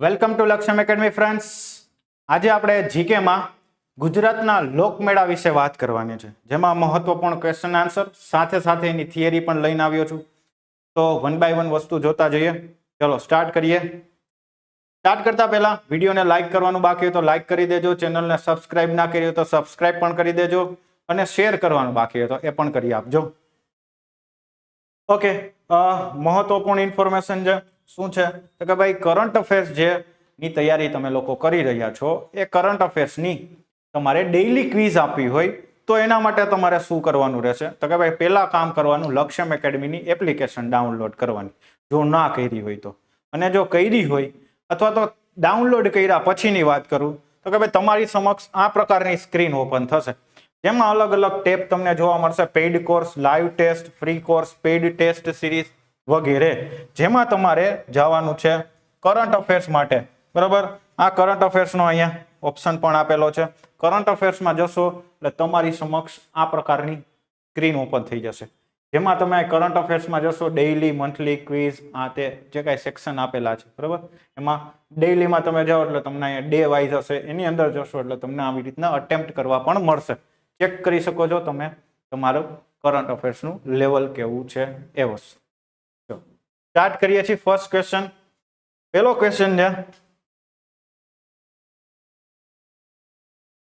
Welcome to Lakshyam academy friends. આજે આપણે જીકેમાં ગુજરાતના લોકમેળા વિશે વાત કરવાની છે, જેમાં મહત્વપૂર્ણ ક્વેશ્ચન આન્સર સાથે સાથે એની થિયરી પણ લઈને આવ્યો છું. તો વન બાય વન વસ્તુ જોતા જઈએ. ચલો સ્ટાર્ટ કરીએ. સ્ટાર્ટ કરતા પહેલા વિડીયોને લાઇક કરવાનું બાકી હોય તો લાઇક કરી દેજો, ચેનલને સબસ્ક્રાઇબ ના કરી હોય તો સબસ્ક્રાઇબ પણ કરી દેજો અને શેર કરવાનું બાકી હોય તો એ પણ કરી આપજો. ઓકે, મહત્વપૂર્ણ ઇન્ફોર્મેશન છે. શું છે તો કે ભાઈ કરંટ અફેર્સ જે ની તૈયારી તમે લોકો કરી રહ્યા છો, એ કરંટ અફેર્સની તમારે ડેઇલી ક્વિઝ આપવી હોય તો એના માટે તમારે શું કરવાનું રહેશે તો કે ભાઈ પહેલા કામ કરવાનું, લક્ષ્યમ એકેડમીની એપ્લિકેશન ડાઉનલોડ કરવાની જો ના કરી હોય તો. અને જો કરી હોય અથવા તો ડાઉનલોડ કર્યા પછીની વાત કરું તો કે ભાઈ તમારી સમક્ષ આ પ્રકારની સ્ક્રીન ઓપન થશે, જેમાં અલગ અલગ ટેબ તમને જોવા મળશે. Paid course, live test, free course, paid test series વગેરે, જેમાં તમારે જવાનું છે કરંટ અફેર્સ માટે. બરાબર, આ કરંટ અફેર્સનો અહીંયા ઓપ્શન પણ આપેલો છે. કરંટ અફેર્સમાં જશો એટલે તમારી સમક્ષ આ પ્રકારની સ્ક્રીન ઓપન થઈ જશે, જેમાં તમે કરંટ અફેર્સમાં જશો ડેઇલી, મંથલી, ક્વિઝ, આ તે જે કાંઈ સેક્શન આપેલા છે. બરાબર, એમાં ડેઇલીમાં તમે જાઓ એટલે તમને અહીંયા ડે વાઇઝ હશે, એની અંદર જશો એટલે તમને આવી રીતના અટેમ્પ્ટ કરવા પણ મળશે. ચેક કરી શકો છો તમે તમારું કરંટ અફેર્સનું લેવલ કેવું છે એ વસ્તુ. સ્ટાર્ટ કરીએ છીએ. ફર્સ્ટ ક્વેશ્ચન, પહેલો ક્વેશ્ચન છે,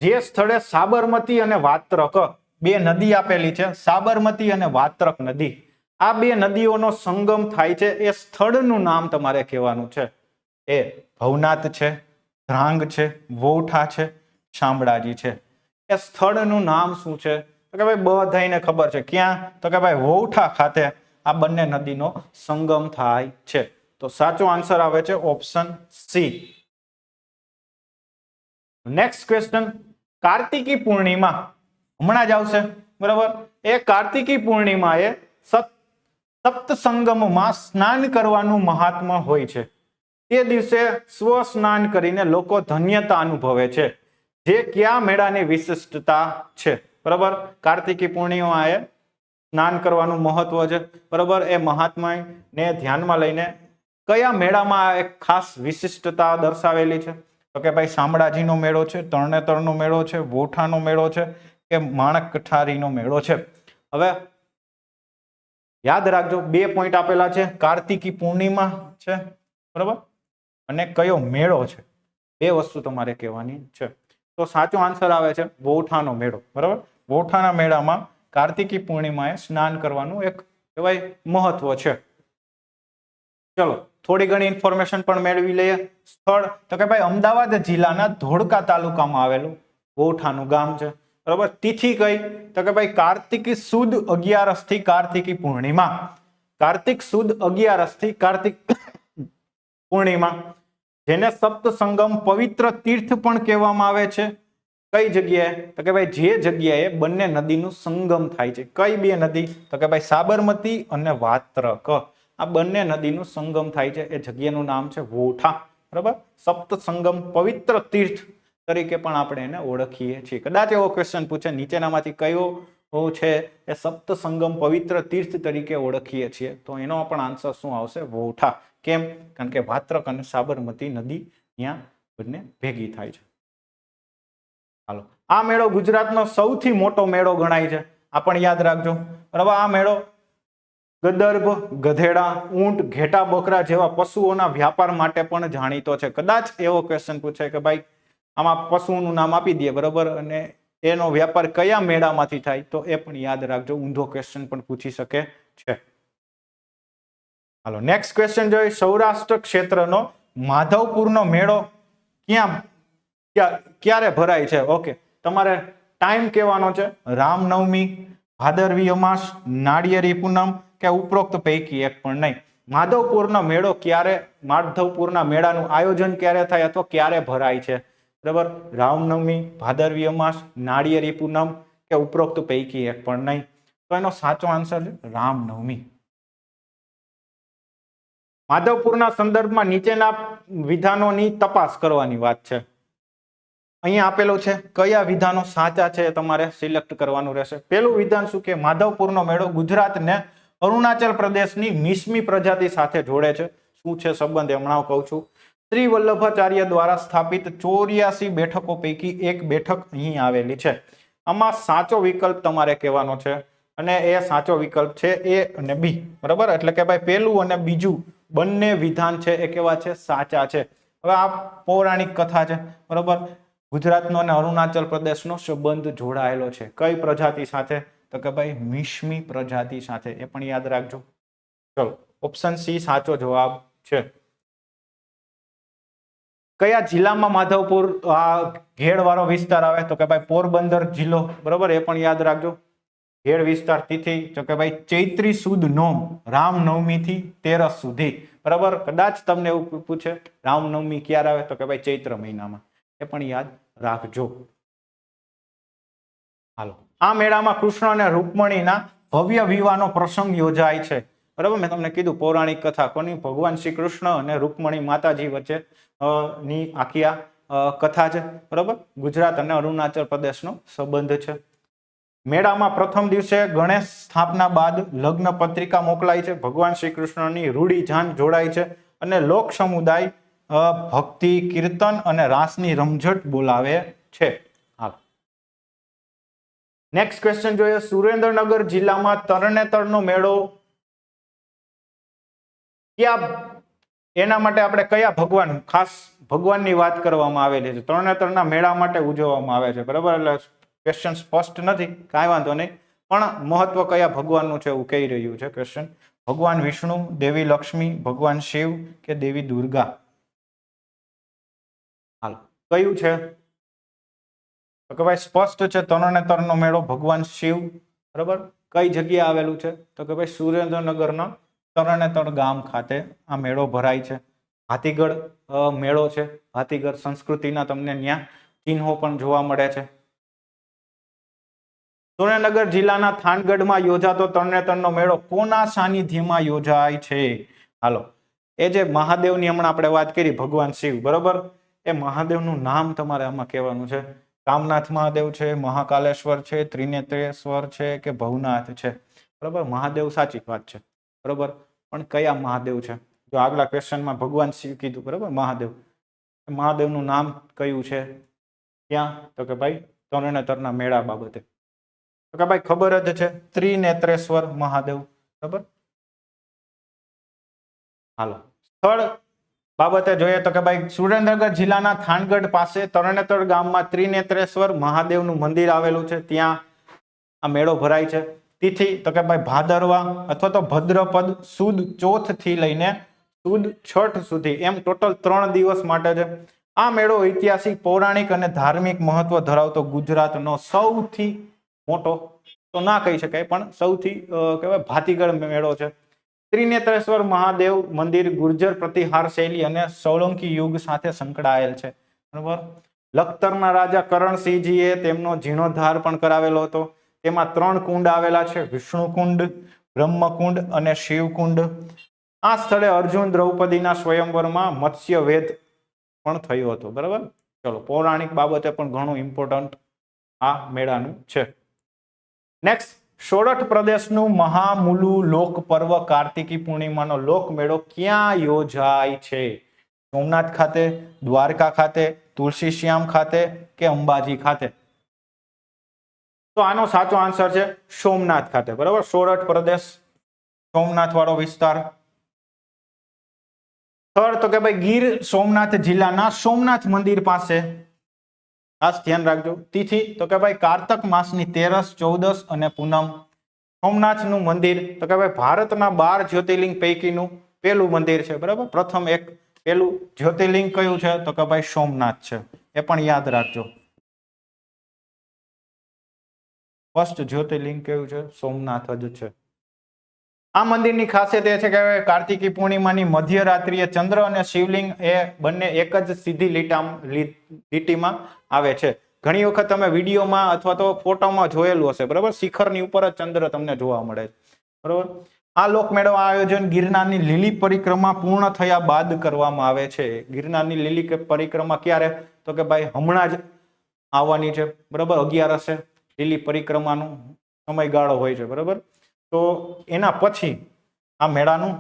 જે સ્થળે સાબરમતી અને વાત્રક બે નદી આપેલી છે, સાબરમતી અને વાત્રક નદી, આ બે નદીઓનો સંગમ થાય છે, એ સ્થળનું નામ તમારે કહેવાનું છે. એ ભવનાથ છે, ધ્રાંગ છે, વૌઠા છે, શામળાજી છે. એ સ્થળનું નામ શું છે તો કે ભાઈ બધાને ખબર છે. ક્યાં તો કે ભાઈ વૌઠા ખાતે આ બંને નદીનો સંગમ થાય છે. તો સાચો આન્સર આવે છે ઓપ્શન સી. નેક્સ્ટ ક્વેશ્ચન, કાર્તિકી પૂર્ણિમા હમણાં જ આવશે. બરાબર, એ કાર્તિકી પૂર્ણિમા એ સપ્તસંગમમાં સ્નાન કરવાનું મહાત્મ્ય હોય છે. તે દિવસે સ્વ સ્નાન કરીને લોકો ધન્યતા અનુભવે છે. જે કયા મેળાની વિશિષ્ટતા છે? બરાબર, કાર્તિકી પૂર્ણિમા એ સ્નાન કરવાનું મહત્વ છે. બરાબર, એ મહાત્માને ધ્યાનમાં લઈને કયા મેળામાં એક ખાસ વિશિષ્ટતા દર્શાવેલી છે તો કે ભાઈ શામળાજીનો મેળો છે, તરણેતરનો મેળો છે, વૌઠાનો મેળો છે કે માણક કઠારીનો મેળો છે. હવે યાદ રાખજો, બે પોઈન્ટ આપેલા છે, કાર્તિકી પૂર્ણિમા છે બરાબર અને કયો મેળો છે, બે વસ્તુ તમારે કહેવાની છે. તો સાચો આન્સર આવે છે વૌઠાનો મેળો. બરાબર, વૌઠાના મેળામાં કાર્તિકી પૂર્ણિમાએ સ્નાન કરવાનું એક કહેવાય મહત્વ છે. ચલો થોડી ઘણી ઇન્ફોર્મેશન પણ મેળવી લઈએ. સ્થળ તો કે ભાઈ અમદાવાદ જિલ્લાના ધોળકા તાલુકામાં આવેલું વૌઠાનું ગામ છે. બરાબર, તિથિ કઈ તો કે ભાઈ કાર્તિકી સુદ 11 થી કાર્તિકી પૂર્ણિમા, કાર્તિક સુદ 11 થી કાર્તિક પૂર્ણિમા, જેને સપ્તસંગમ પવિત્ર તીર્થ પણ કહેવામાં આવે છે. કઈ જગ્યાએ તો કે ભાઈ જે જગ્યાએ બંને નદીનું સંગમ થાય છે. કઈ બે નદી તો કે ભાઈ સાબરમતી અને વાત્રક, આ બંને નદીનું સંગમ થાય છે, એ જગ્યાનું નામ છે વૌઠા. બરાબર, સપ્તસંગમ પવિત્ર તીર્થ તરીકે પણ આપણે એને ઓળખીએ છીએ. કદાચ એવો ક્વેશ્ચન પૂછે નીચેનામાંથી કયો છે એ સપ્તસંગમ પવિત્ર તીર્થ તરીકે ઓળખીએ છીએ, તો એનો પણ આન્સર શું આવશે? વૌઠા. કેમ? કારણ કે વાત્રક અને સાબરમતી નદી ત્યાં બંને ભેગી થાય છે. હાલો, આ મેળો ગુજરાતનો સૌથી મોટો મેળો ગણાય છે, આ પણ યાદ રાખજો. બરાબર, આ મેળો ગદર્ભ, ગધેડા, ઊંટ, ઘેટા, બકરા જેવા પશુઓના વ્યાપાર માટે પણ જાણીતો છે. કદાચ એવો ક્વેશ્ચન પૂછે કે ભાઈ આમાં પશુઓનું નામ આપી દે, બરાબર, અને એનો વ્યાપાર કયા મેળામાંથી થાય, તો એ પણ યાદ રાખજો, ઊંધો ક્વેશ્ચન પણ પૂછી શકે છે. હાલો નેક્સ્ટ ક્વેશ્ચન જોઈએ. સૌરાષ્ટ્ર ક્ષેત્રનો માધવપુરનો મેળો ક્યારે ભરાય છે? ઓકે, તમારે ટાઈમ કહેવાનો છે. રામનવમી, ભાદરવી અમાસ, નાળિયેરી પૂનમ કે ઉપરોક્ત પૈકી એક પણ નહીં. માધવપુરનો મેળો ક્યારે, માધવપુરના મેળાનું આયોજન ક્યારે થાય અથવા ક્યારે ભરાય છે? બરાબર, રામનવમી, ભાદરવી અમાસ, નાળિયેરી પૂનમ કે ઉપરોક્ત પૈકી એક પણ નહીં. તો એનો સાચો આન્સર છે રામનવમી. માધવપુરના સંદર્ભમાં નીચેના વિધાનોની તપાસ કરવાની વાત છે. અહીંયા આપેલું છે, કયા વિધાનો સાચા છે તમારે સિલેક્ટ કરવાનું રહેશે. પેલું વિધાન શું કે માધવપુરનો મેળો ગુજરાતને અરુણાચલ પ્રદેશની મીસમી પ્રજાતિ સાથે જોડે છે. શું છે સંબંધ? હમણાં કહું છું. શ્રી વલ્લભાચાર્ય દ્વારા સ્થાપિત 84 બેઠકો પૈકી એક બેઠક અહીં આવેલી છે. આમાં સાચો વિકલ્પ તમારે કહેવાનો છે અને એ સાચો વિકલ્પ છે એ અને બી. બરાબર, એટલે કે ભાઈ પહેલું અને બીજું બંને વિધાન છે એ કેવા છે? સાચા છે. હવે આ પૌરાણિક કથા છે. બરાબર, ગુજરાતનો અને અરુણાચલ પ્રદેશનો સંબંધ જોડાયેલો છે. કઈ પ્રજાતિ સાથે? તો કે ભાઈ મિશ્મી પ્રજાતિ સાથે. એ પણ યાદ રાખજો. ચલો, ઓપ્શન સી સાચો જવાબ છે. કયા જિલ્લામાં માધવપુર ઘેડ વાળો વિસ્તાર આવે? તો કે ભાઈ પોરબંદર જિલ્લો. બરોબર, એ પણ યાદ રાખજો. ઘેડ વિસ્તાર તિથિ તો કે ભાઈ ચૈત્રી સુદ નોમ, રામનવમી થી 13 સુધી. બરાબર, કદાચ તમને એવું પૂછે રામનવમી ક્યારે આવે? તો કે ભાઈ ચૈત્ર મહિનામાં. એ પણ યાદ રાખજો. હાલો, આ મેળામાં કૃષ્ણ અને રૂકમણીના ભવ્ય વિવાહનો પ્રસંગ યોજાય છે. બરાબર, મેં તમને કીધું પૌરાણિક કથા કોની? ભગવાન શ્રી કૃષ્ણ અને રૂકમણી માતાજી વચ્ચે ની આખી આ કથા છે. બરાબર, ગુજરાત અને અરુણાચલ પ્રદેશનો સંબંધ છે. મેળામાં પ્રથમ દિવસે ગણેશ સ્થાપના બાદ લગ્ન પત્રિકા મોકલાય છે. ભગવાન શ્રી કૃષ્ણની રૂડી જાન જોડાય છે અને લોક સમુદાય ભક્તિ, કીર્તન અને રાસની રમઝટ બોલાવે છે. હાલ, નેક્સ્ટ ક્વેશ્ચન જોઈએ. સુરેન્દ્રનગર જિલ્લામાં તરણેતરનો મેળો એના માટે આપણે કયા ભગવાન, ખાસ ભગવાનની વાત કરવામાં આવેલી છે? તરણેતરના મેળા માટે ઉજવવામાં આવે છે. બરાબર, એટલે ક્વેશ્ચન સ્પષ્ટ નથી, કાંઈ વાંધો નહીં, પણ મહત્વ કયા ભગવાનનું છે એવું કહી રહ્યું છે ક્વેશ્ચન. ભગવાન વિષ્ણુ, દેવી લક્ષ્મી, ભગવાન શિવ કે દેવી દુર્ગા? હાલ, કયું છે? તો કે ભાઈ સ્પષ્ટ છે, તરણેતરનો મેળો ભગવાન શિવ. બરાબર, કઈ જગ્યાએ આવેલું છે? તો કે ભાઈ સુરેન્દ્રનગરના તરણેતર ગામ ખાતે આ મેળો ભરાય છે. હાથીગઢ મેળો છે. હાથીગઢ સંસ્કૃતિના તમને ત્યાં ચિહ્નો પણ જોવા મળે છે. સુરેન્દ્રનગર જિલ્લાના થાનગઢમાં યોજાતો તરણેતરનો મેળો કોના સાનિધ્યમાં યોજાય છે? હાલો, એ જે મહાદેવની હમણાં આપણે વાત કરી, ભગવાન શિવ. બરોબર, એ મહાદેવનું નામ તમારે આમાં કહેવાનું છે. કામનાથ મહાદેવ છે, મહાકાલેશ્વર છે, ત્રિનેત્રેશ્વર છે કે ભવનાથ છે? બરોબર, મહાદેવ સાચી વાત છે. બરોબર, પણ કયા મહાદેવ છે? જો આગલા ક્વેશ્ચનમાં ભગવાન શિવ કીધું, બરોબર, મહાદેવ, મહાદેવનું નામ કયું છે ક્યાં? તો કે ભાઈ તરણેતરના મેળા બાબતે. તો કે ભાઈ ખબર જ છે, ત્રિનેત્રેશ્વર મહાદેવ. બરાબર, હાલો, સ્થળ બાબતે જોઈએ તો કે ભાઈ સુરેન્દ્રનગર જિલ્લાના થાનગઢ પાસે તરણેતર ગામમાં ત્રિનેત્રેશ્વર મહાદેવનું મંદિર આવેલું છે. ત્યાં આ મેળો ભરાય છે. તિથિ તો કે ભાઈ ભાદરવા અથવા તો ભદ્રપદ સુદ ચોથ થી લઈને સુદ છઠ સુધી, એમ ટોટલ 3 દિવસ માટે છે. આ મેળો ઐતિહાસિક, પૌરાણિક અને ધાર્મિક મહત્વ ધરાવતો ગુજરાતનો સૌથી મોટો તો ના કહી શકાય, પણ સૌથી કહેવાય ભાતીગળ મેળો છે. ત્રિનેત્રેશ્વર મહાદેવ મંદિર ગુર્જર પ્રતિહાર શૈલી અને સોલંકી યુગ સાથે સંકળાયેલ છે. બરાબર, લખતરના રાજા કરણસિંહજીએ તેમનો જીર્ણોદ્ધાર પણ કરાવેલો હતો. તેમાં 3 કુંડ આવેલા છે, વિષ્ણુકુંડ, બ્રહ્મકુંડ અને શિવકુંડ. આ સ્થળે અર્જુન દ્રૌપદીના સ્વયંવરમાં મત્સ્યવેદ પણ થયો હતો. બરાબર, ચલો, પૌરાણિક બાબતે પણ ઘણું ઇમ્પોર્ટન્ટ આ મેળાનું છે. નેક્સ્ટ, સોરઠ પ્રદેશનું મહામુલુ લોક પર્વ કાર્તિકી પૂર્ણિમાનો લોકમેળો ક્યાં યોજાય છે? સોમનાથ ખાતે, દ્વારકા ખાતે, તુલસીશ્યામ ખાતે કે અંબાજી ખાતે? તો આનો સાચો આન્સર છે સોમનાથ ખાતે. બરાબર, સોરઠ પ્રદેશ, સોમનાથ વાળો વિસ્તાર. સ્થળ તો કે ભાઈ ગીર સોમનાથ જિલ્લાના સોમનાથ મંદિર પાસે. ખાસ ધ્યાન રાખજો. તિથિ તો કે ભાઈ કારતક માસની 13, 14 અને પૂનમ. સોમનાથનું મંદિર તો કે ભાઈ ભારતના 12 જ્યોતિર્લિંગ પૈકીનું પહેલું મંદિર છે. બરાબર, પ્રથમ પહેલું જ્યોતિર્લિંગ કયું છે? તો કે ભાઈ સોમનાથ છે. એ પણ યાદ રાખજો. ફર્સ્ટ જ્યોતિર્લિંગ કયું છે? સોમનાથ જ છે. આ મંદિરની ખાસિયત એ છે કે કાર્તિકી પૂર્ણિમાની મધ્યરાત્રિએ ચંદ્ર અને શિવલિંગ એ બંને એક જ સીધી લીટીમાં આવે છે. ઘણી વખત તમે વિડીયોમાં અથવા તો ફોટોમાં જોયેલું હશે. બરાબર, શિખરની ઉપર જ ચંદ્ર તમને જોવા મળે છે. બરાબર, આ લોકમેળો આયોજન ગિરનારની લીલી પરિક્રમા પૂર્ણ થયા બાદ કરવામાં આવે છે. ગિરનારની લીલી પરિક્રમા ક્યારે? તો કે ભાઈ હમણાં જ આવવાની છે. બરાબર, 11 લીલી પરિક્રમાનો સમયગાળો હોય છે. બરાબર, તો એના પછી આ મેળાનું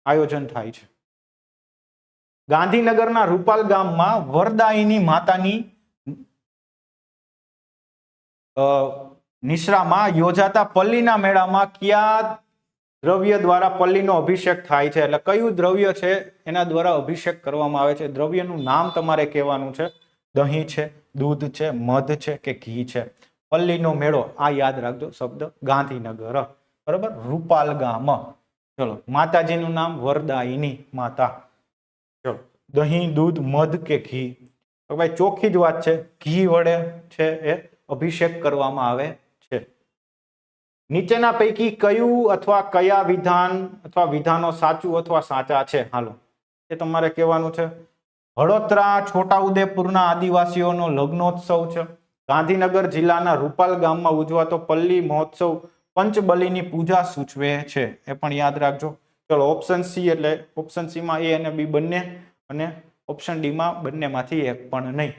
આયોજન થાય છે. ગાંધીનગરના રૂપાલ ગામમાં વરદાયીની માતાની નિશ્રામાં યોજાતા પલ્લીના મેળામાં કયા દ્રવ્ય દ્વારા પલ્લીનો અભિષેક થાય છે? એટલે કયું દ્રવ્ય છે એના દ્વારા અભિષેક કરવામાં આવે છે? દ્રવ્યનું નામ તમારે કહેવાનું છે. દહીં છે, દૂધ છે, મધ છે કે ઘી છે? પલ્લીનો મેળો, આ યાદ રાખજો શબ્દ, ગાંધીનગર, બરોબર, રૂપાલ ગામ. ચલો, માતાજીનું નામ વરદાયીની માતા. ચલો, દહીં, દૂધ, મધ કે ઘી? તો ભાઈ ચોખ્ખી જ વાત છે, ઘી વડે છે એ અભિષેક કરવામાં આવે છે. નીચેના પૈકી કયું અથવા કયા વિધાન અથવા વિધાનો સાચું અથવા સાચા છે? હાલો, એ તમારે કહેવાનું છે. હળોતરા છોટાઉદેપુરના આદિવાસીઓનો લગ્નોત્સવ છે. ગાંધીનગર જિલ્લાના રૂપાલ ગામમાં ઉજવાતો પલ્લી મહોત્સવ પંચબલીની પૂજા સૂચવે છે. એ પણ યાદ રાખજો. ચલો, ઓપ્શન સી એટલે ઓપ્શન સી માં એ અને બી બંને, અને ઓપ્શન ડી માં બંનેમાંથી એક પણ નહીં.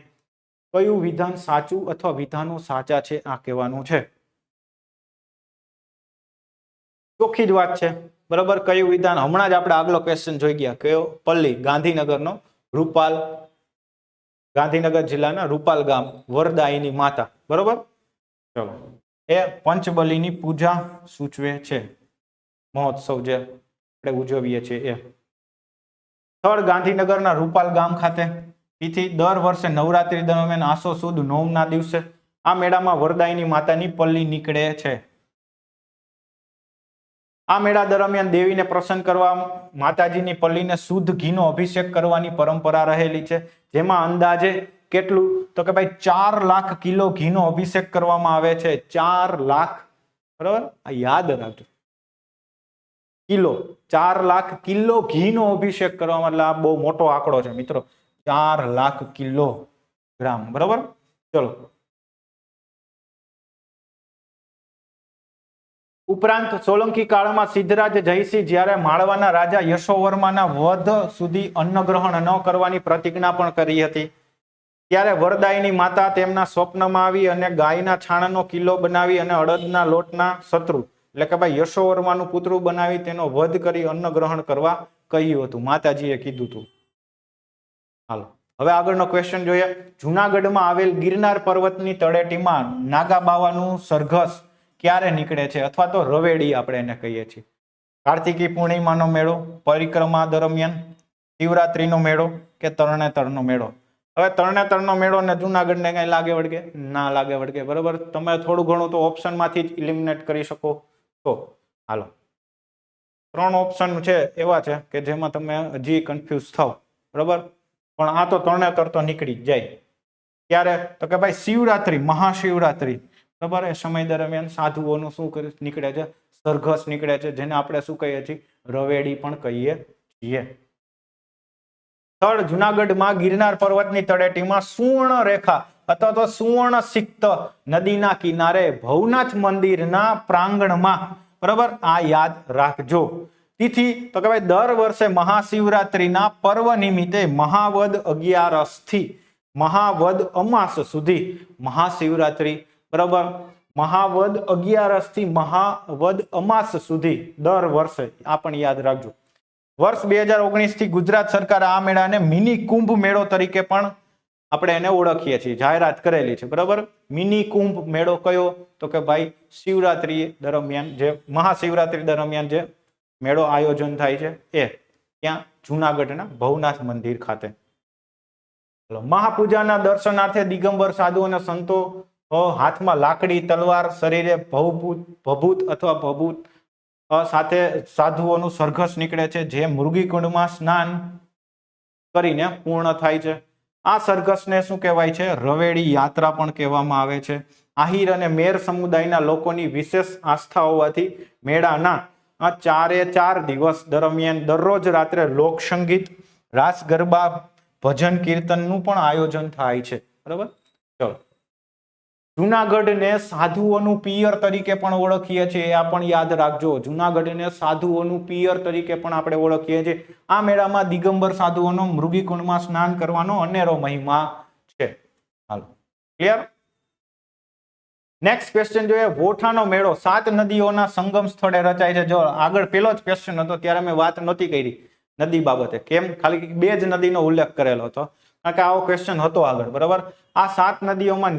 કયું વિધાન સાચું અથવા વિધાનો સાચા છે આ કહેવાનું છે. ચોખ્ખી જ વાત છે, બરાબર. કયું વિધાન? હમણાં જ આપણે આગલો ક્વેશ્ચન જોઈ ગયા, કયો? પલ્લી, ગાંધીનગરનો રૂપાલ, ગાંધીનગર જિલ્લાના રૂપાલ ગામ, વરદાયીની માતા, બરોબર. ચલો, એ પંચબલીની પૂજા સૂચવે છે, મહોત્સવ જે આપણે ઉજવીએ છીએ એ. સ્થળ ગાંધીનગરના રૂપાલ ગામ ખાતે. તેથી દર વર્ષે નવરાત્રી દરમિયાન આસો સુદ નોમના દિવસે આ મેળામાં વરદાયીની માતાની પલ્લી નીકળે છે. આ મેળા દરમિયાન દેવીને પ્રસન્ન કરવા માતાજીની પલ્લીને શુદ્ધ ઘીનો અભિષેક કરવાની પરંપરા રહેલી છે, જેમાં અંદાજે કેટલું? તો કે ભાઈ 4 લાખ કિલો ઘીનો અભિષેક કરવામાં આવે છે. 4 લાખ, બરાબર, આ યાદ રાખજો, કિલો. 4 લાખ કિલો ઘીનો અભિષેક કરવામાં, એટલે આ બહુ મોટો આંકડો છે મિત્રો, 4 લાખ કિલોગ્રામ, બરાબર. ચલો, ઉપરાંત સોલંકી કાળમાં સિદ્ધરાજ જયસિંહ જ્યારે માળવાના રાજા યશોવર્માના વધ સુધી અન્નગ્રહણ ન કરવાની પ્રતિજ્ઞા પણ કરી હતી, ત્યારે વરદાયીની માતા તેમના સ્વપ્નમાં આવી અને ગાયના છાણનો કિલ્લો બનાવી અને અડદના લોટના શત્રુ એટલે કે ભાઈ યશોવર્માનું પુતળું બનાવી તેનો વધ કરી અન્ન ગ્રહણ કરવા કહ્યું હતું. માતાજીએ કીધું હતું. હાલો, હવે આગળનો ક્વેશ્ચન જોઈએ. જુનાગઢમાં આવેલ ગિરનાર પર્વતની તળેટીમાં નાગાબાવાનું સરઘસ ક્યારે નીકળે છે? અથવા તો રવેડી આપણે એને કહીએ છીએ. કાર્તિકી પૂર્ણિમાનો મેળો, પરિક્રમા દરમિયાન, શિવરાત્રીનો મેળો કે તરણેતરનો મેળો? હવે તરણેતરનો મેળો ને જુનાગઢને કઈ લાગે વળગે? ના લાગે વળગે, બરોબર. તમે થોડું ઘણું તો ઓપ્શન માંથી જ ઇલિમિનેટ કરી શકો. તો હાલો, 3 ઓપ્શન છે એવા છે કે જેમાં તમે હજી કન્ફ્યુઝ થાવ, બરોબર. પણ આ તો તરણેતર તો નીકળી જ જાય. ક્યારે? તો કે ભાઈ શિવરાત્રી, મહાશિવરાત્રી, બરાબર. એ સમય દરમિયાન સાધુઓનું શું નીકળે છે? સરઘસ નીકળે છે, જેને આપણે શું કહીએ છીએ? રવેડી પણ કહીએ છીએ. સ્થળ જુનાગઢમાં ગિરનાર પર્વતની તળેટીમાં સુવર્ણ રેખા અથવા તો સુવર્ણ સિક્ત નદીના કિનારે ભવનાથ મંદિરના પ્રાંગણમાં, બરાબર, આ યાદ રાખજો. તિથિ તો કે ભાઈ દર વર્ષે મહાશિવરાત્રીના પર્વ નિમિત્તે મહાવદ 11 થી મહાવદ અમાસ સુધી મહાશિવરાત્રી, બરાબર, મહાવદ 11 થી મહાવદ અમાસ સુધી દર વર્ષે, આ પણ યાદ રાખજો. વર્ષ 2019 થી ગુજરાત સરકાર આ મેળાને મિની કુંભ મેળો તરીકે પણ આપણે એને ઓળખીએ છીએ, જાહેરાત કરેલી છે, બરાબર. મિની કુંભ મેળો કયો? તો કે ભાઈ શિવરાત્રી દરમિયાન, જે મહાશિવરાત્રી દરમિયાન જે મેળો આયોજન થાય છે એ ત્યાં જુનાગઢના ભવનાથ મંદિર ખાતે. મહાપૂજાના દર્શનાર્થે દિગંબર સાધુ અને સંતો હાથમાં લાકડી, તલવાર, શરીરે ભભૂત અથવા ભભૂત સાથે સાધુઓનું સરઘસ નીકળે છે, જે મૃગીકુંડમાં સ્નાન કરીને પૂર્ણ થાય છે. આ સરઘસને શું કહેવાય છે? રવેડી યાત્રા પણ કહેવામાં આવે છે. આહિર અને મેર સમુદાયના લોકોની વિશેષ આસ્થા હોવાથી મેળાના 4 દિવસ દરમિયાન દરરોજ રાત્રે લોકસંગીત, રાસ ગરબા, ભજન કીર્તનનું પણ આયોજન થાય છે, બરાબર. ચલો, જુનાગઢને સાધુઓનું પિયર તરીકે પણ ઓળખીએ છીએ, આ પણ યાદ રાખજો. જુનાગઢને સાધુઓનું પિયર તરીકે પણ આપણે ઓળખીએ છીએ. આ મેળામાં દિગંબર સાધુઓનો મૃગીકુંડમાં સ્નાન કરવાનો અનેરો મહિમા છે. હાલો, ક્લિયર? નેક્સ્ટ ક્વેશ્ચન જોઈએ. વોઠાનો મેળો 7 નદીઓના સંગમ સ્થળે રચાય છે. જો આગળ પેલો જ ક્વેશ્ચન હતો ત્યારે મેં વાત નહોતી કરી. નદી બાબતે. કેમ? ખાલી 2 જ નદીનો ઉલ્લેખ કરેલો હતો, કારણ કે આવો ક્વેશ્ચન હતો આગળ. બરાબર. આ 7 નદીઓમાં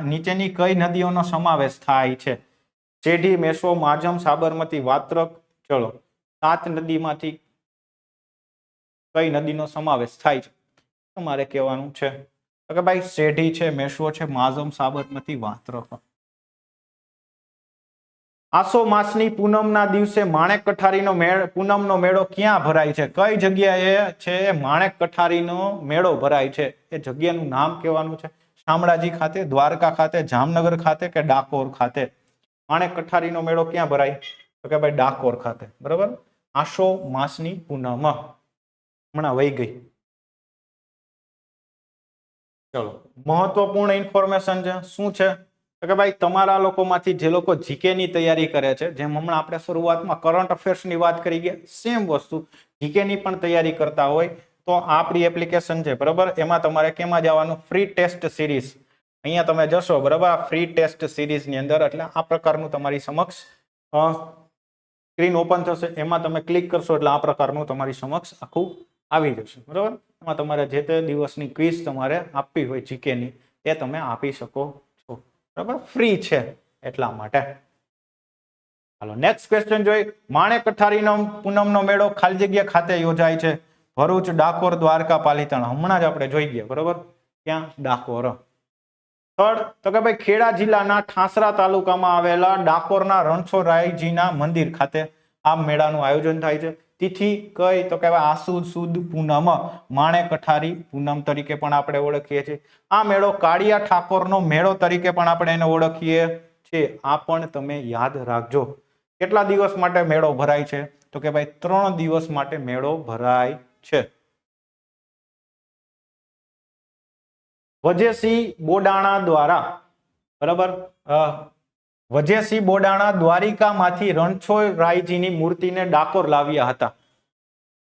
નીચેની કઈ નદીઓનો સમાવેશ થાય છે? શેઢી, મેસો, માજમ, સાબરમતી, વાત્રક. ચલો, 7 નદીમાંથી કઈ નદીનો સમાવેશ થાય છે તમારે કહેવાનું છે. તો કે ભાઈ શેઢી છે, મેસો છે, માજમ, સાબરમતી, વાત્રક. આસો માસની પૂનમના દિવસે માણેક કઠારીનો પૂનમનો મેળો ક્યાં ભરાય છે? કઈ જગ્યાએ છે માણેક કઠારીનો મેળો ભરાય છે? એ જગ્યાનું નામ કહેવાનું છે. શામળાજી ખાતે, દ્વારકા ખાતે, જામનગર ખાતે કે ડાકોર ખાતે? માણેક કઠારીનો મેળો ક્યાં ભરાય? તો કે ભાઈ ડાકોર ખાતે. બરાબર. આસો માસની પૂનમ હમણાં વહી ગઈ. ચલો, મહત્વપૂર્ણ ઇન્ફોર્મેશન છે. શું છે? તો કે ભાઈ તમારા લોકોમાંથી જે લોકો જીકે ની તૈયારી કરે છે, જેમ હમણાં આપણે શરૂઆતમાં કરંટ અફેર્સ ની વાત કરી ગયા, સેમ વસ્તુ જીકે ની પણ તૈયારી કરતા હોય તો આપણી એપ્લિકેશન છે, બરાબર, એમાં તમારે કેમાં જવાનું? Free test series. અહીંયા તમે જશો, બરાબર, આ ફ્રી ટેસ્ટ સિરીઝ ની અંદર, એટલે આ પ્રકારનું તમારી સમક્ષ સ્ક્રીન ઓપન થશે. એમાં તમે ક્લિક કરશો એટલે આ પ્રકારનું તમારી સમક્ષ આખું આવી જશે. બરાબર. એમાં તમારે જે તે દિવસની ક્વિઝ તમારે આપવી હોય જીકે ની એ તમે આપી શકો છો. બરાબર. ફ્રી છે એટલા માટે. હાલો, નેક્સ્ટ ક્વેશ્ચન જોઈ. માણેક કઠારીનો પૂનમનો મેળો ખાલી જગ્યા ખાતે યોજાય છે? ભરૂચ, ડાકોર, દ્વારકા, પાલીતાણા. હમણાં જ આપણે જોઈ ગયા. બરાબર. ક્યાં? ડાકોર. થર્ડ, તો કે ભાઈ ખેડા જિલ્લાના ઠાસરા તાલુકામાં આવેલા ડાકોરના રણછોડરાયજીના મંદિર ખાતે આ મેળાનું આયોજન થાય છે. તિથિ કઈ? તો કે આસુ સુદ પૂનમ, માણેક કઠારી પૂનમ તરીકે પણ આપણે ઓળખીએ છીએ. આ મેળો કાળિયા ઠાકોરનો મેળો તરીકે પણ આપણે એને ઓળખીએ છીએ. આ પણ તમે યાદ રાખજો. કેટલા દિવસ માટે મેળો ભરાય છે? તો કે ભાઈ 3 દિવસ માટે મેળો ભરાય છે. વજેસી બોડાણા દ્વારા, બરાબર, વજેસી બોડાણા દ્વારિકામાંથી રણછોડરાયજીની મૂર્તિને ડાકોર લાવ્યા હતા.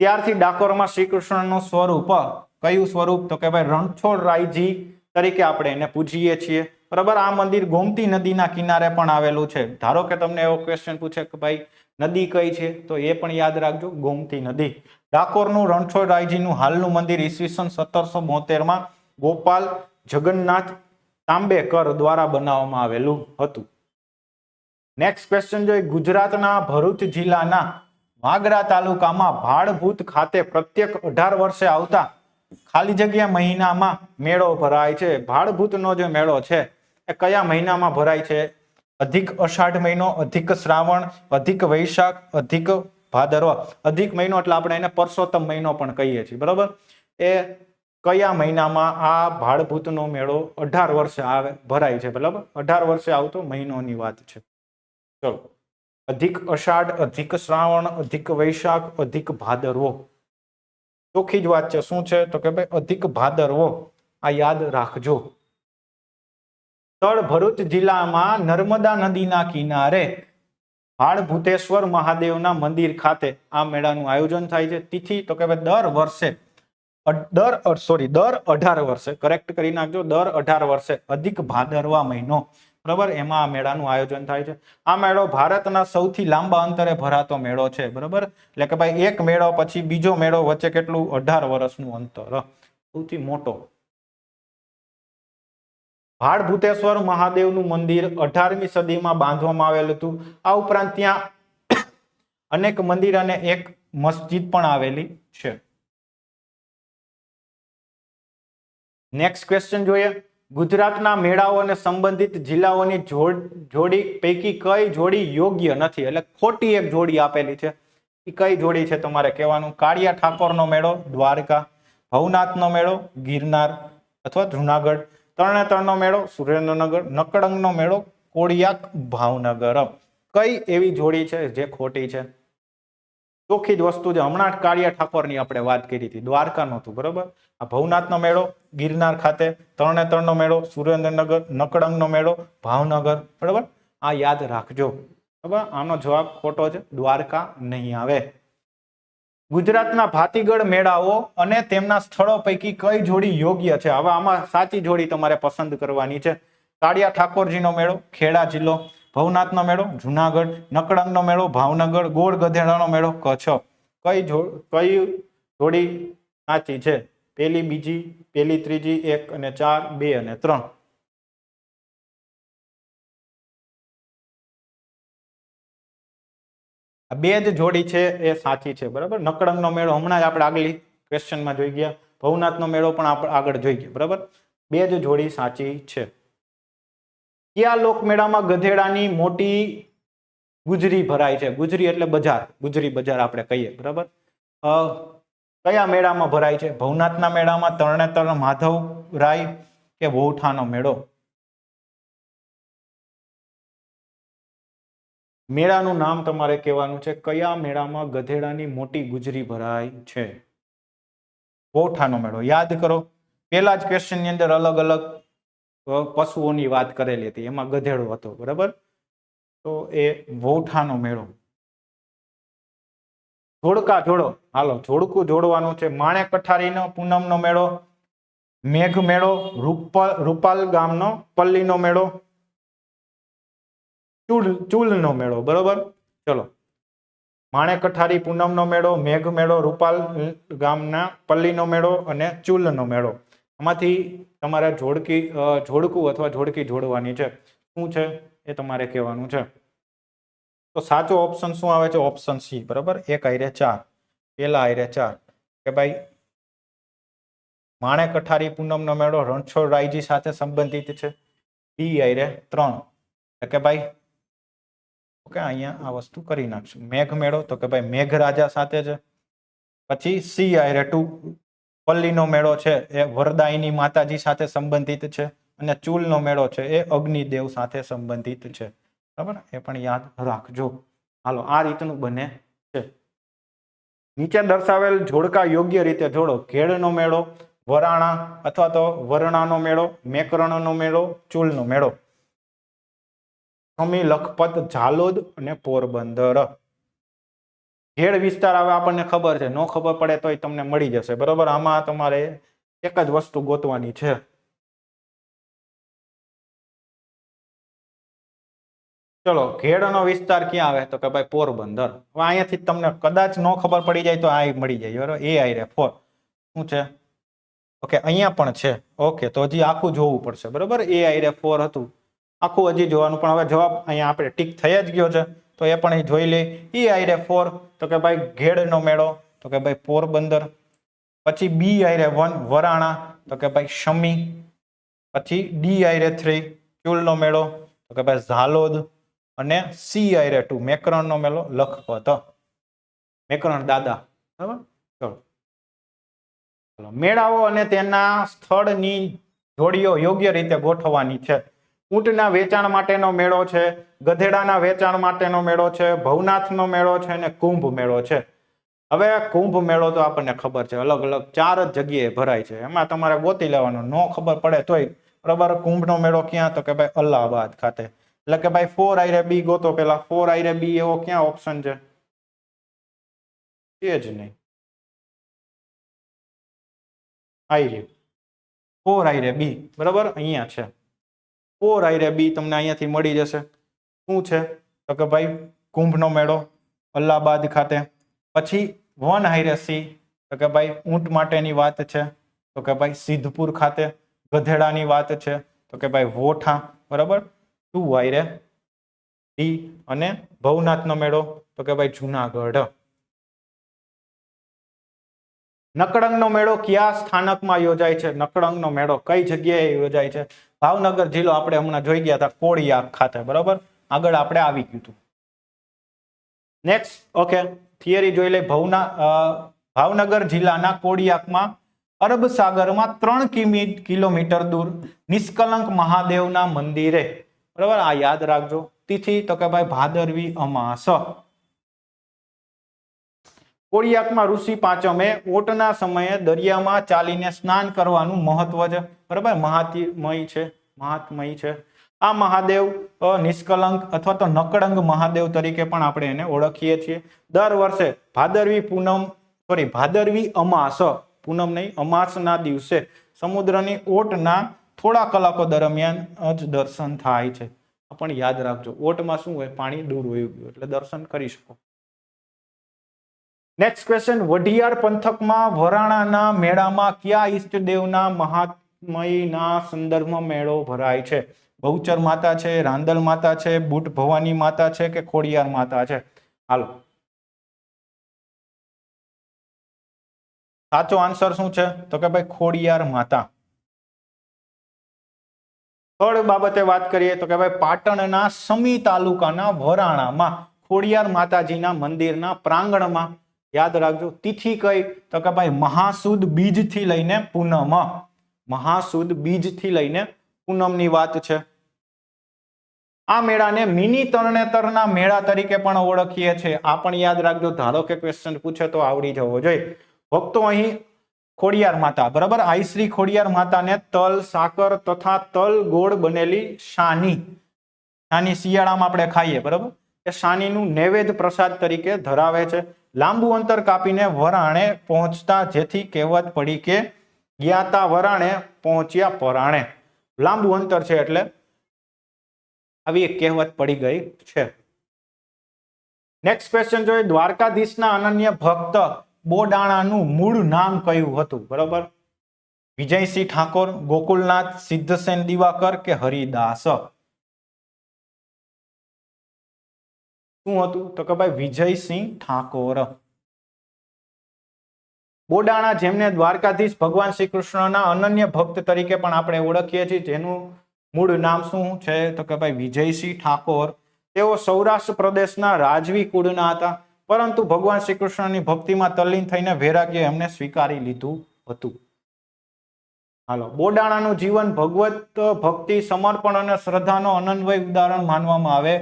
ત્યારથી ડાકોરમાં શ્રી કૃષ્ણનું સ્વરૂપ, કયું સ્વરૂપ? તો કે ભાઈ રણછોડરાયજી તરીકે આપણે એને પૂજીએ છીએ. બરાબર. આ મંદિર ગોમતી નદીના કિનારે પણ આવેલું છે. ધારો કે તમને એવો ક્વેશ્ચન પૂછે કે ભાઈ નદી કઈ છે, તો એ પણ યાદ રાખજો, ગોમતી નદી. ડાકોરનું રણછોડરાયજીનું હાલનું મંદિર ઈસવીસન 1772 ગોપાલ જગન્નાથ તાંબેકર દ્વારા બનાવવામાં આવેલું હતું. નેક્સ્ટ ક્વેશ્ચન જોઈએ. ગુજરાતના ભરૂચ જિલ્લાના વાગરા તાલુકામાં ભાડભૂત ખાતે પ્રત્યેક 18 વર્ષે આવતા ખાલી જગ્યા મહિનામાં મેળો ભરાય છે. ભાડભૂતનો જે મેળો છે એ કયા મહિનામાં ભરાય છે? અધિક અષાઢ મહિનો, અધિક શ્રાવણ, અધિક વૈશાખ, અધિક ભાદરવા. અધિક મહિનો એટલે આપણે એને પરસોત્તમ મહિનો પણ કહીએ છીએ. બરાબર. એ કયા મહિનામાં આ ભાડભૂતનો મેળો 18 વર્ષે આવે ભરાય છે? બરાબર. 18 વર્ષે આવતો મહિનોની વાત છે. ચલો, અધિક અષાઢ, અધિક શ્રાવણ, અધિક વૈશાખ, અધિક ભાદરવો. ચોખ્ખી જ વાત છે. શું છે? તો કે ભાઈ અધિક ભાદરવો. આ યાદ રાખજો. તળ ભરૂચ જિલ્લામાં નર્મદા નદીના કિનારે ભાડભૂતેશ્વર મહાદેવના મંદિર ખાતે આ મેળાનું આયોજન થાય છે. તિથિ? તો કે ભાઈ દર 18 વર્ષે, કરેક્ટ કરી નાખજો, દર 18 વર્ષે અધિક ભાદરવા મહિનો, બરાબર, એમાં આ મેળાનું આયોજન થાય છે. આ મેળો ભારતના સૌથી લાંબા અંતરે ભરાતો મેળો છે. બરાબર. એટલે કે ભાઈ એક મેળો પછી બીજો મેળો વચ્ચે કેટલું? 18 વર્ષનું અંતર, સૌથી મોટો. ભાડભૂતેશ્વર મહાદેવનું મંદિર 18મી સદીમાં બાંધવામાં આવેલું હતું. આ ઉપરાંત ત્યાં અનેક મંદિર અને એક મસ્જિદ પણ આવેલી છે. નેક્સ્ટ ક્વેશ્ચન જોઈએ. ગુજરાતના મેળાઓ અને સંબંધિત જિલ્લાઓની જોડી પૈકી કઈ જોડી યોગ્ય નથી? એટલે ખોટી એક જોડી આપેલી છે. એ કઈ જોડી છે તમારે કહેવાનું? કાળિયા ઠાકોરનો મેળો દ્વારકા, ભવનાથનો મેળો ગિરનાર અથવા જુનાગઢ, તરણેતરનો મેળો સુરેન્દ્રનગર, નકળંગનો મેળો કોળિયાક ભાવનગર. કઈ એવી જોડી છે જે ખોટી છે? ચોખ્ખી જ વસ્તુ છે. હમણાં જ કાળિયા ઠાકોરની આપણે વાત કરી હતી, દ્વારકા નહોતું. બરોબર. આ ભવનાથનો મેળો ગિરનાર ખાતે, તરણેતરનો મેળો સુરેન્દ્રનગર, નકળંગનો મેળો ભાવનગર. બરોબર. આ યાદ રાખજો. બરાબર. આનો જવાબ ખોટો છે, દ્વારકા નહીં આવે. ગુજરાતના ભાતીગળ મેળાઓ અને તેમના સ્થળો પૈકી કઈ જોડી યોગ્ય છે? હવે આમાં સાચી જોડી તમારે પસંદ કરવાની છે. કાળિયા ઠાકોરજીનો મેળો ખેડા જિલ્લો, ભવનાથનો મેળો જુનાગઢ, નકળંગનો મેળો ભાવનગર, ગોળ ગધેડાનો મેળો કચ્છ. કઈ જોડી સાચી છે? પહેલી, બીજી, પહેલી, ત્રીજી, 1 અને 4, 2 અને 3. આ બે જ જોડી છે એ સાચી છે, બરાબર. નકળંગનો મેળો હમણાં જ આપણે આગલી ક્વેશ્ચનમાં જોઈ ગયા. ભવનાથનો મેળો પણ આપણે આગળ જોઈ ગયા, બરાબર. બે જ જોડી સાચી છે. કયા લોકમેળામાં ગધેડાની મોટી ગુજરી ભરાય છે? ગુજરી એટલે બજાર, ગુજરી બજાર આપણે કહીએ, બરાબર. કયા મેળામાં ભરાય છે? ભવનાથના મેળામાં, તરણેતર માધવરાય કે વહુઠાનો મેળો? મેળાનું નામ તમારે કહેવાનું છે. કયા મેળામાં ગધેડાની મોટી ગુજરી ભરાય છે? વહુઠાનો મેળો. યાદ કરો, પેલા જ ક્વેશ્ચન ની અંદર અલગ અલગ પશુઓની વાત કરેલી હતી, એમાં ગધેડો હતો, બરાબર. તો એ વહુઠાનો મેળો. જોડકા જોડો, હાલો જોડકું જોડવાનું છે. માણેક કઠારીનો પૂનમનો મેળો, મેઘ મેળો, રૂપાલ ગામનો પલ્લીનો મેળો, ચૂલનો મેળો, બરોબર. ચલો, માણેક કઠારી પૂનમનો મેળો, મેઘ મેળો, રૂપાલ ગામના પલ્લીનો મેળો અને ચૂલનો મેળો. આમાંથી તમારે જોડકું અથવા જોડકી જોડવાની છે. શું છે એ તમારે કહેવાનું છે. તો સાચો ઓપ્શન શું આવે છે? ઓપ્શન સી, બરાબર. 1 આયરે 4, પેલા આયરે 4 કે ભાઈ માણેક કઠારી પૂનમનો મેળો રણછોડરાયજી સાથે સંબંધિત છે. બી આયરે 3 કે ભાઈ ઓકે, અહીંયા આ વસ્તુ કરી નાખશું. મેઘ મેળો તો કે ભાઈ મેઘરાજા સાથે છે. પછી સી આયરે 2 પલ્લીનો મેળો છે એ વરદાયની માતાજી સાથે સંબંધિત છે. અને ચૂલનો મેળો છે એ અગ્નિદેવ સાથે સંબંધિત છે, બરાબર. એ પણ યાદ રાખજો. હાલો, આ રીતનું બને છે. નીચે દર્શાવેલ જોડકા યોગ્ય રીતે જોડો. ઘેડનો મેળો, વરાણા અથવા તો વરણાનો મેળો, મેકરણનો મેળો, ચૂલનો મેળો. સમી, લખપત, ઝાલોદ અને પોરબંદર. ઘેડ વિસ્તાર આવે આપણને ખબર છે, નો ખબર પડે તોય તમને મળી જશે, બરોબર. આમાં તમારે એક જ વસ્તુ ગોતવાની છે. ચલો, ઘેડનો વિસ્તાર ક્યાં આવે? તો કે ભાઈ પોરબંદર. હવે અહીંયાથી તમને કદાચ નો ખબર પડી જાય તો આ મળી જાય, બરોબર. એ આયરે 4 શું છે? ઓકે, અહીંયા પણ છે. ઓકે, તો હજી આખું જોવું પડશે, બરોબર. એ આયરે 4 હતું, આખું હજી જોવાનું. પણ હવે જવાબ અહીંયા આપણે ટીક થઈ જ ગયો છે, તો એ પણ જોઈ લે. ઈ આયરે 4 તો કે ભાઈ ઘેડનો મેળો, તો કે ભાઈ પોરબંદર. પછી બી આયરે 1 વરાણા, તો કે ભાઈ શમી. પછી ડી આયરે 3 ચૂલનો મેળો, તો કે ભાઈ ઝાલોદ. અને સી આયરે 2 મેકરણનો મેળો, લખપત, મેકરણ દાદા, બરાબર. ચલો, મેળાઓ અને તેના સ્થળની જોડીઓ યોગ્ય રીતે ગોઠવવાની છે. ઊંટના વેચાણ માટેનો મેળો છે, ગધેડાના વેચાણ માટેનો મેળો છે, ભવનાથનો મેળો છે અને કુંભ મેળો છે. હવે કુંભ મેળો તો આપણને ખબર છે, અલગ અલગ 4 જ જગ્યાએ ભરાય છે. એમાં તમારે ગોતી લેવાનું, નો ખબર પડે તોય, બરાબર. કુંભનો મેળો ક્યાં? તો કે ભાઈ અલ્હાબાદ ખાતે. એટલે કે ભાઈ 4 આયરે બી ગોતો. પેલા 4 આયરે બી એવો ક્યાં ઓપ્શન છે? એ જ નહીં. આયરે 4 આયરે બી, બરાબર, અહીંયા છે. 4 આયરે બી તમને અહીંયાથી મળી જશે. શું છે? તો કે ભાઈ કુંભનો મેળો અલ્હાબાદ ખાતે. પછી 1 આયરે સી, તો કે ભાઈ ઊંટ માટેની વાત છે, તો કે ભાઈ સિદ્ધપુર ખાતે. ગધેડાની વાત છે, તો કે ભાઈ વોઠા, બરાબર. 2 આયરે ડી અને ભવનાથનો મેળો, તો કે ભાઈ જુનાગઢ. નકળંગનો મેળો કયા સ્થાનકમાં યોજાય છે? નકળંગનો મેળો કઈ જગ્યાએ યોજાય છે? ભાવનગર જિલ્લો આપણે હમણાં જોઈ ગયા હતા, કોળિયાક ખાતે, બરાબર. આગળ આપણે આવી ગયું હતું. નેક્સ્ટ, ઓકે, થિયરી જોઈ લે. ભાવનગર જિલ્લાના કોળિયાકમાં અરબ સાગરમાં 3 કિલોમીટર દૂર નિષ્કલંક મહાદેવના મંદિરે, બરાબર. આ યાદ રાખજો. તિથિ તો કે ભાઈ ભાદરવી અમાસ. કોળિયાકમાં ઋષિ પાંચમે ઓટના સમયે દરિયામાં ચાલીને સ્નાન કરવાનું મહત્વ છે, બરાબર. મહાત્મય છે. આ મહાદેવ નિષ્કલંક અથવા તો નકળંગ મહાદેવ તરીકે પણ આપણે એને ઓળખીએ છીએ. દર વર્ષે ભાદરવી અમાસ, પૂનમ નહીં, અમાસના દિવસે સમુદ્રની ઓટના થોડા કલાકો દરમિયાન જ દર્શન થાય છે. પણ યાદ રાખજો, ઓટમાં શું હોય? પાણી દૂર વયું ગયું, એટલે દર્શન કરી શકો. નેક્સ્ટ ક્વેશ્ચન, વઢિયાર પંથકમાં વરાણાના મેળામાં કયા ઈષ્ટદેવના મહાત્મયના સંદર્ભમાં મેળો ભરાય છે? બહુચર માતા છે, રાંદલ માતા છે, બુટ ભવાની માતા છે કે ખોડિયાર માતા છે? હાલો, સાચો આન્સર શું છે? તો કે ભાઈ ખોડિયાર માતા. થર્ડ બાબતે વાત કરીએ તો કે ભાઈ પાટણના સમી તાલુકાના વરાણામાં ખોડિયાર માતાજીના મંદિરના પ્રાંગણમાં યાદ રાખજો તિથિ કઈ? તો કે ભાઈ મહાસુદ બીજ થી લઈને પૂનમ. મહાસુદ બીજ થી લઈને પૂનમની વાત છે. આ મેળાને મિની તરણેતરના મેળા તરીકે પણ ઓળખીએ છીએ. આ પણ યાદ રાખજો, ધારો કે ક્વેશ્ચન પૂછે તો આવડી જવો જોઈએ. ભક્તો અહીં ખોડિયાર માતા, બરાબર, આઈ શ્રી ખોડિયાર માતાને તલ, સાકર તથા તલ ગોળ બનેલી શાની શિયાળામાં આપણે ખાઈએ, બરાબર, એ શાનીનું નૈવેદ્ય પ્રસાદ તરીકે ધરાવે છે. લાંબુ અંતર કાપીને વરાણે પહોંચતા જેથી કહેવત પડી કે ગયા વરાણે પહોંચ્યા પરાણે. લાંબુ અંતર છે એટલે આવી એક કહેવત પડી ગઈ છે. નેક્સ્ટ ક્વેશ્ચન જોઈએ, દ્વારકાધીશના અનન્ય ભક્ત બોડાણાનું મૂળ નામ કયું હતું? બરોબર, વિજયસિંહ ઠાકોર, ગોકુલનાથ, સિદ્ધસેન દિવાકર કે હરિદાસ? શું હતું? તો કે ભાઈ વિજયસિંહ ઠાકોર. બોડાણા જેમને દ્વારકાધીશ ભગવાન શ્રી કૃષ્ણના અનન્ય ભક્ત તરીકે પણ આપણે ઓળખીએ છીએ, જેનું મૂળ નામ શું છે? તો કે ભાઈ વિજયસિંહ ઠાકોર. તેઓ સૌરાષ્ટ્ર પ્રદેશના રાજવી કુળના હતા, પરંતુ ભગવાન શ્રી કૃષ્ણની ભક્તિમાં તલ્લીન થઈને વૈરાગ્ય એમને સ્વીકારી લીધું હતું. હાલો, બોડાણાનું જીવન ભગવત ભક્તિ, સમર્પણ અને શ્રદ્ધાનો અનન્વય ઉદાહરણ માનવામાં આવે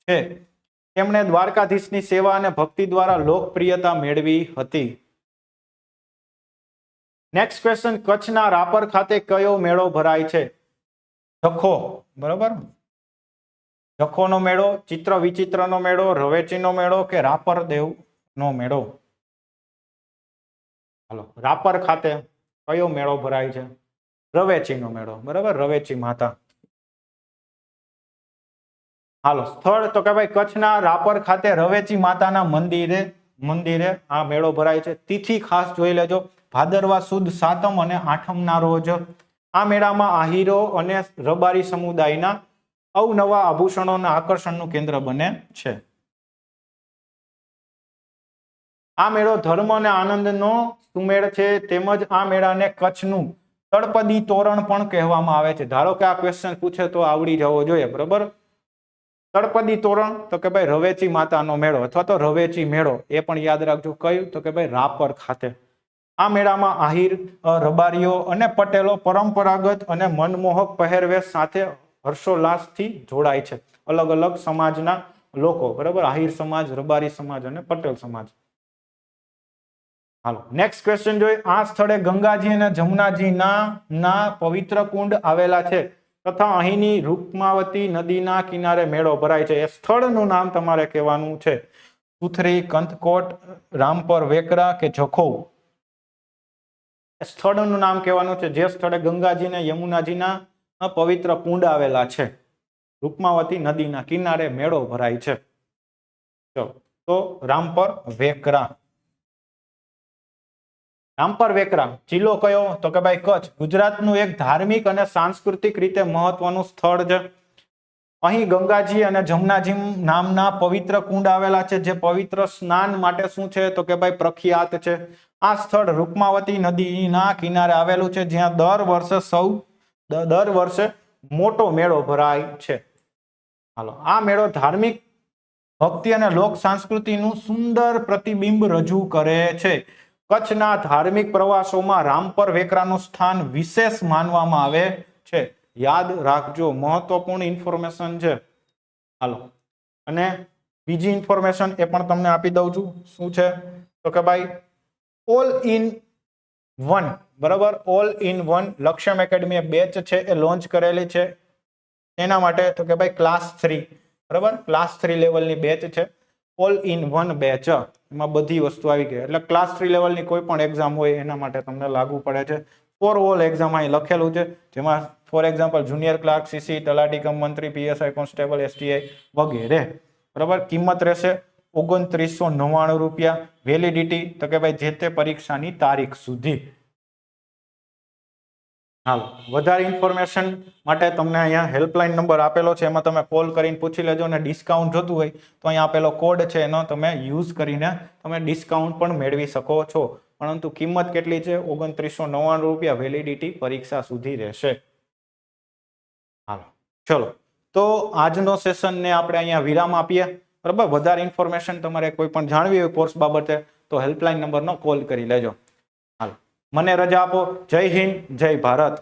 છે. તેમણે દ્વારકાધીશની સેવા અને ભક્તિ દ્વારા લોકપ્રિયતા મેળવી હતી. નેક્સ્ટ ક્વેશ્ચન, કચ્છના રાપર ખાતે કયો મેળો ભરાય છે? જખો, બરોબર, જખોનો મેળો, ચિત્ર વિચિત્રનો મેળો, રવેચીનો મેળો કે રાપર દેવનો મેળો? હાલો, રાપર ખાતે કયો મેળો ભરાય છે? રવેચીનો મેળો, બરાબર, રવેચી માતા. હાલો, સ્થળ તો કે ભાઈ કચ્છના રાપર ખાતે રવેચી માતાના મંદિરે આ મેળો ભરાય છે. તિથિ ખાસ જોઈ લેજો, ભાદરવા સુદ 7મ અને 8મના રોજ. આ મેળામાં આહીરો અને રબારી સમુદાયના અવનવા આભૂષણોના આકર્ષણનું કેન્દ્ર બને છે. આ મેળો ધર્મ અને આનંદનો સુમેળ છે, તેમજ આ મેળાને કચ્છનું તળપદી તોરણ પણ કહેવામાં આવે છે. ધારો કે આ ક્વેશ્ચન પૂછે તો આવડી જવો જોઈએ, બરોબર. તળપદી તોરણ તો કે ભાઈ રવેચી માતાનો મેળો અથવા તો રવેચી મેળો, એ પણ યાદ રાખજો. કયું? તો કે ભાઈ રાપર ખાતે. આ મેળામાં આહિર, રબારીઓ અને પટેલો પરંપરાગત અને મનમોહક પહેરવેશ સાથે હર્ષોલ્લાસથી જોડાય છે. અલગ અલગ સમાજના લોકો, બરાબર, આહિર સમાજ, રબારી સમાજ અને પટેલ સમાજ. હાલો, નેક્સ્ટ ક્વેશ્ચન જોઈએ, આ સ્થળે ગંગાજી અને જમુનાજીના પવિત્ર કુંડ આવેલા છે તથા અહીંની રૂકમાવતી નદીના કિનારે મેળો ભરાય છે. એ સ્થળનું નામ તમારે કહેવાનું છે. સુથરી, કંથકોટ, રામપર વેકરા કે જખો? સ્થળનું નામ કહેવાનું છે જે સ્થળે ગંગાજી અને યમુનાજીના પવિત્ર કુંડ આવેલા છે, રૂકમાવતી નદીના કિનારે મેળો ભરાય છે. તો રામપર વેકરા. રામપર વેકરા જિલ્લો કયો? તો કે ભાઈ કચ્છ. ગુજરાતનું એક ધાર્મિક અને સાંસ્કૃતિક રીતે મહત્વનું સ્થળ છે. અહીં ગંગાજી અને જમનાજી નામના પવિત્ર કુંડ આવેલા છે, જે પવિત્ર સ્નાન માટે શું છે? તો કે ભાઈ પ્રખ્યાત છે. આ સ્થળ રૂકમાવતી નદીના કિનારે આવેલું છે, જ્યાં દર વર્ષે મોટો મેળો ભરાય છે. હાલો, આ મેળો ધાર્મિક ભક્તિ અને લોક સંસ્કૃતિનું સુંદર પ્રતિબિંબ રજૂ કરે છે. કચ્છના ધાર્મિક પ્રવાસોમાં રામપર વેકરાનું સ્થાન વિશેષ માનવામાં આવે છે. યાદ રાખજો, મહત્વપૂર્ણ ઇન્ફોર્મેશન છે. હાલો, અને બીજી ઇન્ફોર્મેશન એ પણ તમને આપી દઉં છું. શું છે? તો કે ભાઈ ઓલ ઇન વન, બરાબર, all in one Lakshyam academy batch છે એ લોન્ચ કરેલી છે. એના માટે તો કે ભાઈ ક્લાસ 3, બરાબર, ક્લાસ 3 લેવલની બેચ છે. ઓલ ઇન વન બેચ, એમાં બધી વસ્તુ આવી ગઈ. એટલે ક્લાસ 3 લેવલની કોઈ પણ એક્ઝામ હોય એના માટે તમને લાગુ પડે છે. ફોર ઓલ એક્ઝામ અહીં લખેલું છે, જેમાં for example junior clerk, CC, તલાટી કમ મંત્રી, પીએસઆઈ, કોન્સ્ટેબલ, એસટીઆઈ વગેરે. બરાબર, કિંમત રહેશે ₹2999 રૂપિયા. વેલિડિટી તો કે ભાઈ જે તે પરીક્ષાની તારીખ સુધી. હાલો, વધારે ઇન્ફોર્મેશન માટે તમને અહીંયા હેલ્પલાઇન નંબર આપેલો છે, એમાં તમે કોલ કરીને પૂછી લેજો. અને ડિસ્કાઉન્ટ જોતું હોય તો અહીંયા આપેલો કોડ છે એનો તમે યુઝ કરીને તમે ડિસ્કાઉન્ટ પણ મેળવી શકો છો. પરંતુ કિંમત કેટલી છે? ₹2999. વેલિડિટી પરીક્ષા સુધી રહેશે. હાલો, ચલો તો આજનો સેશનને આપણે અહીંયા વિરામ આપીએ. બરાબર, વધારે ઇન્ફોર્મેશન તમારે કોઈ પણ જાણવી હોય કોર્સ બાબતે તો હેલ્પલાઇન નંબરનો કોલ કરી લેજો. હાલો, મને રજા આપો. જય હિન્દ, જય ભારત.